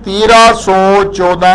1314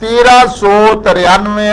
1393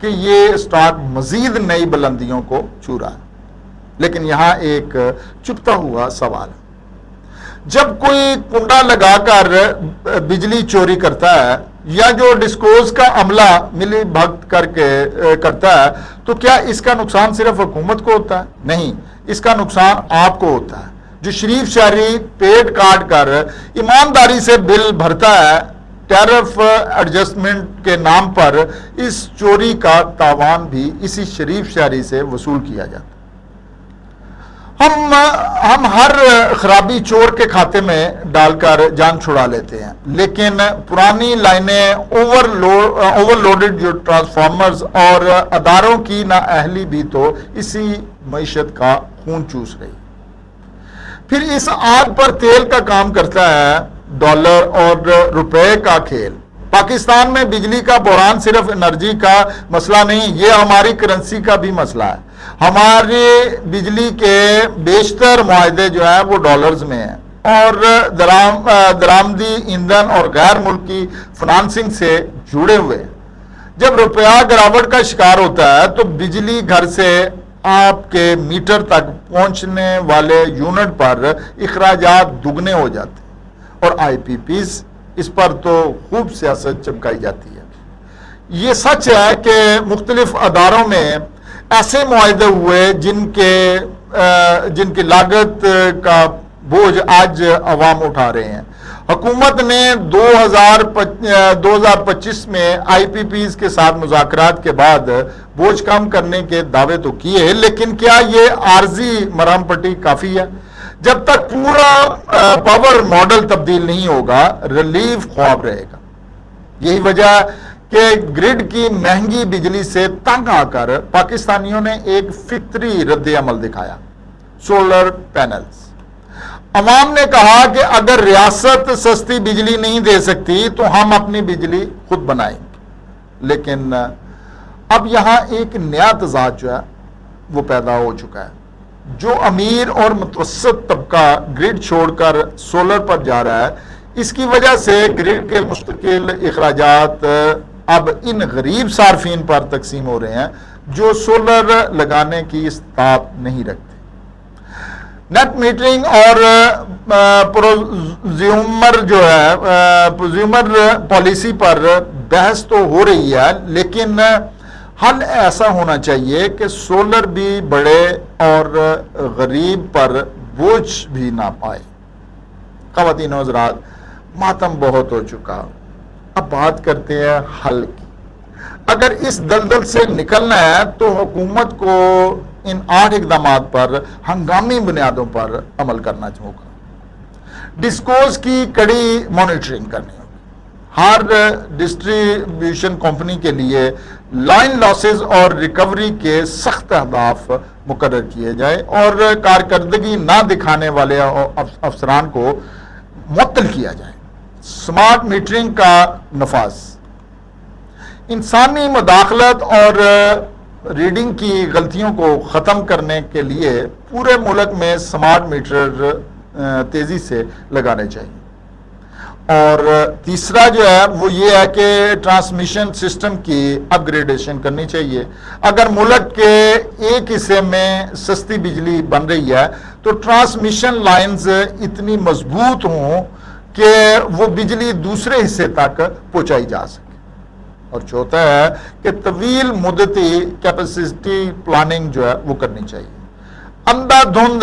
کہ یہ سٹاک مزید نئی بلندیوں کو چھو رہا ہے۔ لیکن یہاں ایک چھپتا ہوا سوال ہے، جب کوئی کنڈا لگا کر بجلی چوری کرتا ہے یا جو ڈسکوز کا عملہ ملی بھگت کر کے کرتا ہے، تو کیا اس کا نقصان صرف حکومت کو ہوتا ہے؟ نہیں، اس کا نقصان آپ کو ہوتا ہے جو شریف شہری پیٹ کاٹ کر ایمانداری سے بل بھرتا ہے۔ ٹیرف ایڈجسٹمنٹ کے نام پر اس چوری کا تاوان بھی اسی شریف شہری سے وصول کیا جاتا ہے۔ ہم ہر خرابی چور کے کھاتے میں ڈال کر جان چھڑا لیتے ہیں، لیکن پرانی لائنیں اوور لوڈڈ جو ٹرانسفارمرز اور اداروں کی نااہلی بھی تو اسی معیشت کا خون چوس رہی۔ پھر اس آگ پر تیل کا کام کرتا ہے ڈالر اور روپے کا کھیل۔ پاکستان میں بجلی کا بحران صرف انرجی کا مسئلہ نہیں، یہ ہماری کرنسی کا بھی مسئلہ ہے۔ ہمارے بجلی کے بیشتر معاہدے جو ہیں وہ ڈالرز میں ہیں اور درآمدی ایندھن اور غیر ملکی فنانسنگ سے جڑے ہوئے ہیں۔ جب روپیہ گراوٹ کا شکار ہوتا ہے تو بجلی گھر سے آپ کے میٹر تک پہنچنے والے یونٹ پر اخراجات دگنے ہو جاتے ہیں، اور آئی پی پیز اس پر تو خوب سیاست چمکائی جاتی ہے۔ یہ سچ ہے کہ مختلف اداروں میں ایسے معاہدے ہوئے جن کی لاگت کا بوجھ آج عوام اٹھا رہے ہیں۔ حکومت نے 2025 میں آئی پی پیز کے ساتھ مذاکرات کے بعد بوجھ کم کرنے کے دعوے تو کیے، لیکن کیا یہ عارضی مرہم پٹی کافی ہے؟ جب تک پورا پاور ماڈل تبدیل نہیں ہوگا، ریلیف خواب رہے گا۔ یہی وجہ کہ گرڈ کی مہنگی بجلی سے تنگ آ کر پاکستانیوں نے ایک فطری رد عمل دکھایا، سولر پینلز۔ عوام نے کہا کہ اگر ریاست سستی بجلی نہیں دے سکتی تو ہم اپنی بجلی خود بنائیں گے۔ لیکن اب یہاں ایک نیا تضاد جو ہے وہ پیدا ہو چکا ہے۔ جو امیر اور متوسط طبقہ گرڈ چھوڑ کر سولر پر جا رہا ہے، اس کی وجہ سے گرڈ کے مستقل اخراجات اب ان غریب صارفین پر تقسیم ہو رہے ہیں جو سولر لگانے کی استطاعت نہیں رکھتے۔ نیٹ میٹرنگ اور پروزیومر پالیسی پر بحث تو ہو رہی ہے، لیکن حل ایسا ہونا چاہیے کہ سولر بھی بڑے اور غریب پر بوجھ بھی نہ پائے۔ خواتین و حضرات، ماتم بہت ہو چکا، اب بات کرتے ہیں حل کی۔ اگر اس دلدل سے نکلنا ہے تو حکومت کو ان 8 اقدامات پر ہنگامی بنیادوں پر عمل کرنا ہوگا۔ ڈسکوز کی کڑی مانیٹرنگ کرنی ہوگی۔ ہر ڈسٹریبیوشن کمپنی کے لیے لائن لاسز اور ریکوری کے سخت اہداف مقرر کیے جائے اور کارکردگی نہ دکھانے والے افسران کو معطل کیا جائے۔ سمارٹ میٹرنگ کا نفاذ، انسانی مداخلت اور ریڈنگ کی غلطیوں کو ختم کرنے کے لیے پورے ملک میں سمارٹ میٹر تیزی سے لگانے چاہیے۔ اور تیسرا جو ہے وہ یہ ہے کہ ٹرانسمیشن سسٹم کی اپ گریڈیشن کرنی چاہیے۔ اگر ملک کے ایک حصے میں سستی بجلی بن رہی ہے تو ٹرانسمیشن لائنز اتنی مضبوط ہوں کہ وہ بجلی دوسرے حصے تک پہنچائی جا سکے۔ اور چوتھا ہے کہ طویل مدتی کیپیسٹی پلاننگ جو ہے وہ کرنی چاہیے۔ اندھا دھند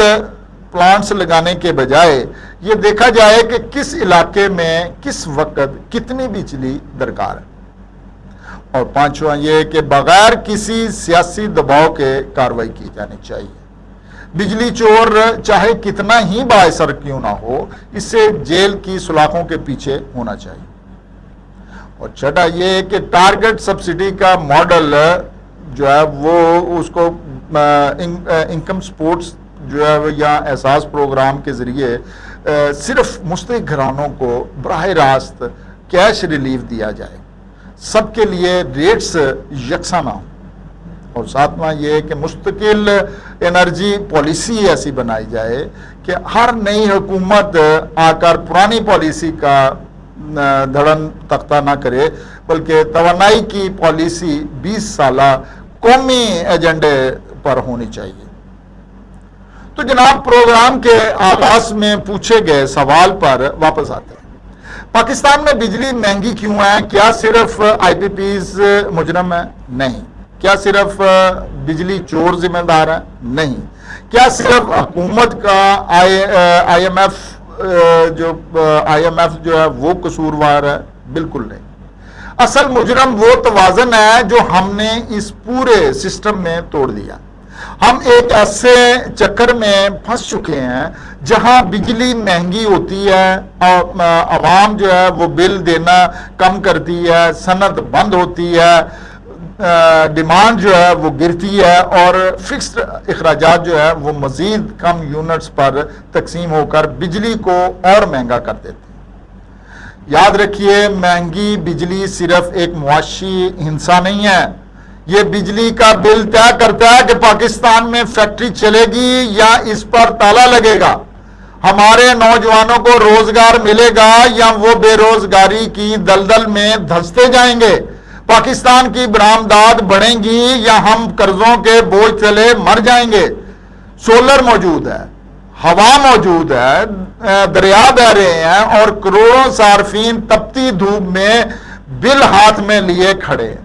پلانٹس لگانے کے بجائے یہ دیکھا جائے کہ کس علاقے میں کس وقت کتنی بجلی درکار ہے۔ اور پانچواں یہ کہ بغیر کسی سیاسی دباؤ کے کارروائی کی جانی چاہیے۔ بجلی چور چاہے کتنا ہی بااثر کیوں نہ ہو، اسے جیل کی سلاخوں کے پیچھے ہونا چاہیے۔ اور چھٹا یہ کہ ٹارگٹ سبسڈی کا ماڈل جو ہے وہ اس کو انکم سپورٹس جو ہے یا احساس پروگرام کے ذریعے صرف مستحق گھرانوں کو براہ راست کیش ریلیف دیا جائے، سب کے لیے ریٹس یکساں نہ ہوں۔ اور ساتواں یہ کہ مستقل انرجی پالیسی ایسی بنائی جائے کہ ہر نئی حکومت آ کر پرانی پالیسی کا دھڑن تختہ نہ کرے، بلکہ توانائی کی پالیسی 20 سالہ قومی ایجنڈے پر ہونی چاہیے۔ تو جناب، پروگرام کے آغاز میں پوچھے گئے سوال پر واپس آتے ہیں۔ پاکستان میں بجلی مہنگی کیوں ہے؟ کیا صرف آئی پی پیز مجرم ہے؟ نہیں۔ کیا صرف بجلی چور ذمہ دار ہے؟ نہیں۔ کیا صرف حکومت کا آئی ایم ایف جو ہے وہ قصوروار ہے؟ بالکل نہیں۔ اصل مجرم وہ توازن ہے جو ہم نے اس پورے سسٹم میں توڑ دیا۔ ہم ایک ایسے چکر میں پھنس چکے ہیں جہاں بجلی مہنگی ہوتی ہے اور عوام جو ہے وہ بل دینا کم کرتی ہے، صنعت بند ہوتی ہے، ڈیمانڈ جو ہے وہ گرتی ہے اور فکسڈ اخراجات جو ہے وہ مزید کم یونٹس پر تقسیم ہو کر بجلی کو اور مہنگا کر دیتے ہیں۔ یاد رکھیے، مہنگی بجلی صرف ایک معاشی ہنسا نہیں ہے، یہ بجلی کا بل طے کرتا ہے کہ پاکستان میں فیکٹری چلے گی یا اس پر تالا لگے گا، ہمارے نوجوانوں کو روزگار ملے گا یا وہ بے روزگاری کی دلدل میں دھنستے جائیں گے، پاکستان کی برآمدات بڑھیں گی یا ہم قرضوں کے بوجھ تلے مر جائیں گے۔ سولر موجود ہے، ہوا موجود ہے، دریا بہ رہے ہیں اور کروڑوں صارفین تپتی دھوپ میں بل ہاتھ میں لیے کھڑے ہیں۔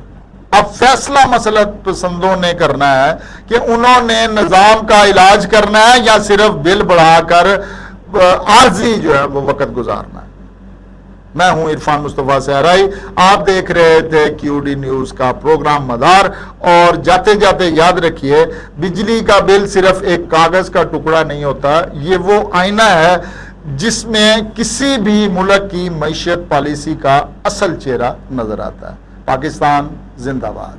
اب فیصلہ مسلط پسندوں نے کرنا ہے کہ انہوں نے نظام کا علاج کرنا ہے یا صرف بل بڑھا کر عارضی جو ہے وہ وقت گزارنا ہے۔ میں ہوں عرفان مصطفیٰ صحرائی، آپ دیکھ رہے تھے کیو ڈی نیوز کا پروگرام مدار، اور جاتے جاتے یاد رکھیے، بجلی کا بل صرف ایک کاغذ کا ٹکڑا نہیں ہوتا، یہ وہ آئینہ ہے جس میں کسی بھی ملک کی معیشت پالیسی کا اصل چہرہ نظر آتا ہے۔ پاکستان زندہ باد۔